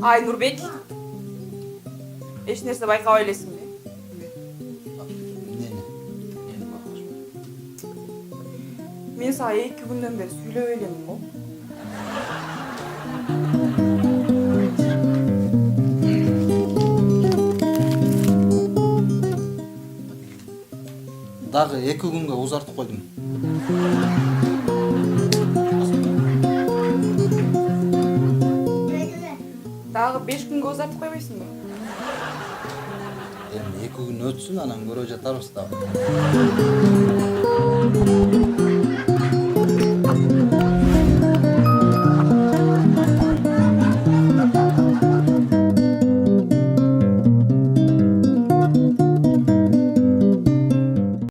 Нурбек. Эч нерсе байкабай элесиңби? Эмнени байкашпайм? Мен сага 2 күндөн бери сүйлөп элемин го. Дагы 2 күнгө узартып койдум. Дагы 5 күнгө узартып койбойсуңбу? Эми 2 күн өтсүн, анан көрө жатарбыз дагы.